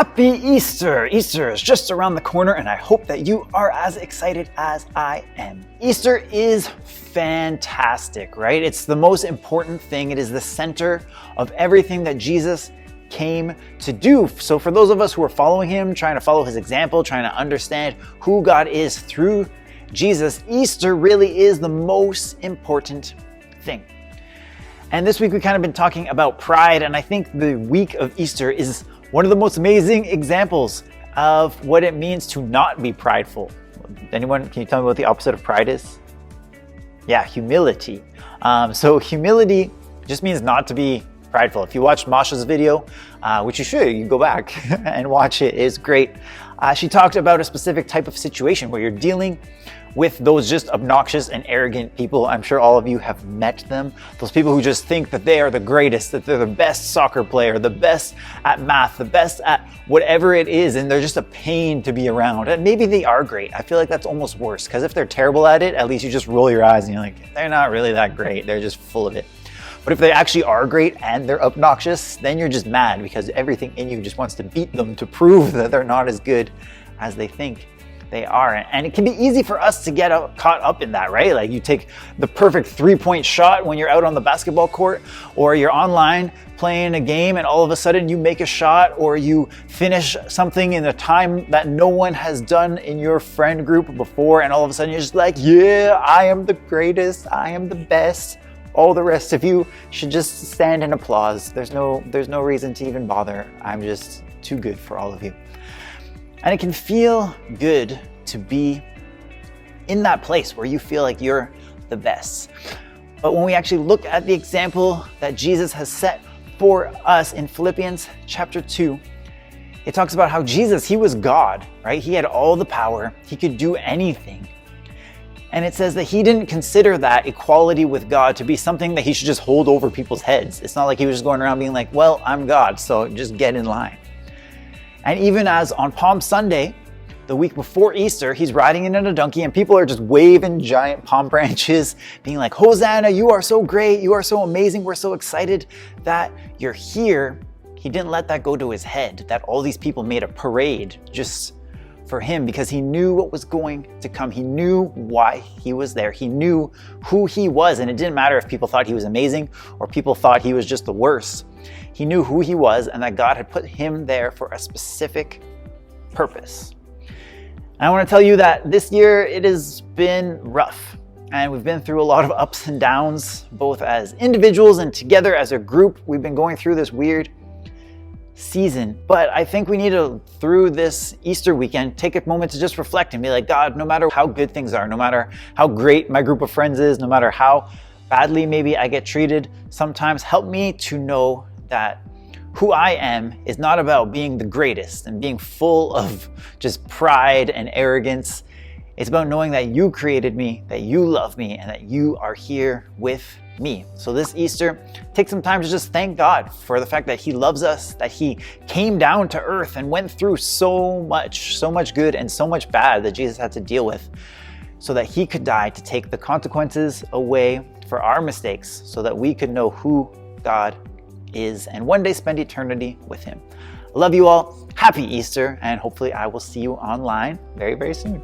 Happy Easter! Easter is just around the corner, and I hope that you are as excited as I am. Easter is fantastic, right? It's the most important thing. It is the center of everything that Jesus came to do. So for those of us who are following him, trying to follow his example, trying to understand who God is through Jesus, Easter really is the most important thing. And this week we've kind of been talking about pride, and I think the week of Easter is one of the most amazing examples of what it means to not be prideful. Anyone, can you tell me what the opposite of pride is? Yeah, humility. So humility just means not to be prideful. If you watched Masha's video, which you should, you go back and watch it, it's great. She talked about a specific type of situation where you're dealing with those just obnoxious and arrogant people. I'm sure all of you have met them. Those people who just think that they are the greatest, that they're the best soccer player, the best at math, the best at whatever it is, and they're just a pain to be around. And maybe they are great. I feel like that's almost worse, because if they're terrible at it, at least you just roll your eyes and you're like, they're not really that great. They're just full of it. But if they actually are great and they're obnoxious, then you're just mad because everything in you just wants to beat them to prove that they're not as good as they think they are. And it can be easy for us to get caught up in that, right? Like you take the perfect 3-point shot when you're out on the basketball court, or you're online playing a game and all of a sudden you make a shot, or you finish something in a time that no one has done in your friend group before, and all of a sudden you're just like, yeah, I am the greatest, I am the best. All the rest of you should just stand and applause. There's no reason to even bother. I'm just too good for all of you. And it can feel good to be in that place where you feel like you're the best. But when we actually look at the example that Jesus has set for us in Philippians chapter 2, it talks about how Jesus, he was God, right? He had all the power. He could do anything. And it says that he didn't consider that equality with God to be something that he should just hold over people's heads. It's not like he was just going around being like, well, I'm God, so just get in line. And even as on Palm Sunday, the week before Easter, he's riding in a donkey and people are just waving giant palm branches, being like, Hosanna, you are so great, you are so amazing, we're so excited that you're here. He didn't let that go to his head, that all these people made a parade just for him, because he knew what was going to come. He knew why he was there. He knew who he was, and it didn't matter if people thought he was amazing or people thought he was just the worst. He knew who he was and that God had put him there for a specific purpose. And I want to tell you that this year it has been rough, and we've been through a lot of ups and downs, both as individuals and together as a group. We've been going through this weird season, but I think we need to, through this Easter weekend, take a moment to just reflect and be like, God, no matter how good things are, no matter how great my group of friends is, no matter how badly maybe I get treated sometimes, help me to know that who I am is not about being the greatest and being full of just pride and arrogance. It's about knowing that you created me, that you love me, and that you are here with me. So this Easter, take some time to just thank God for the fact that he loves us, that he came down to earth and went through so much good and so much bad that Jesus had to deal with, so that he could die to take the consequences away for our mistakes, so that we could know who God is and one day spend eternity with him. I love you all. Happy Easter, and hopefully I will see you online very, very soon.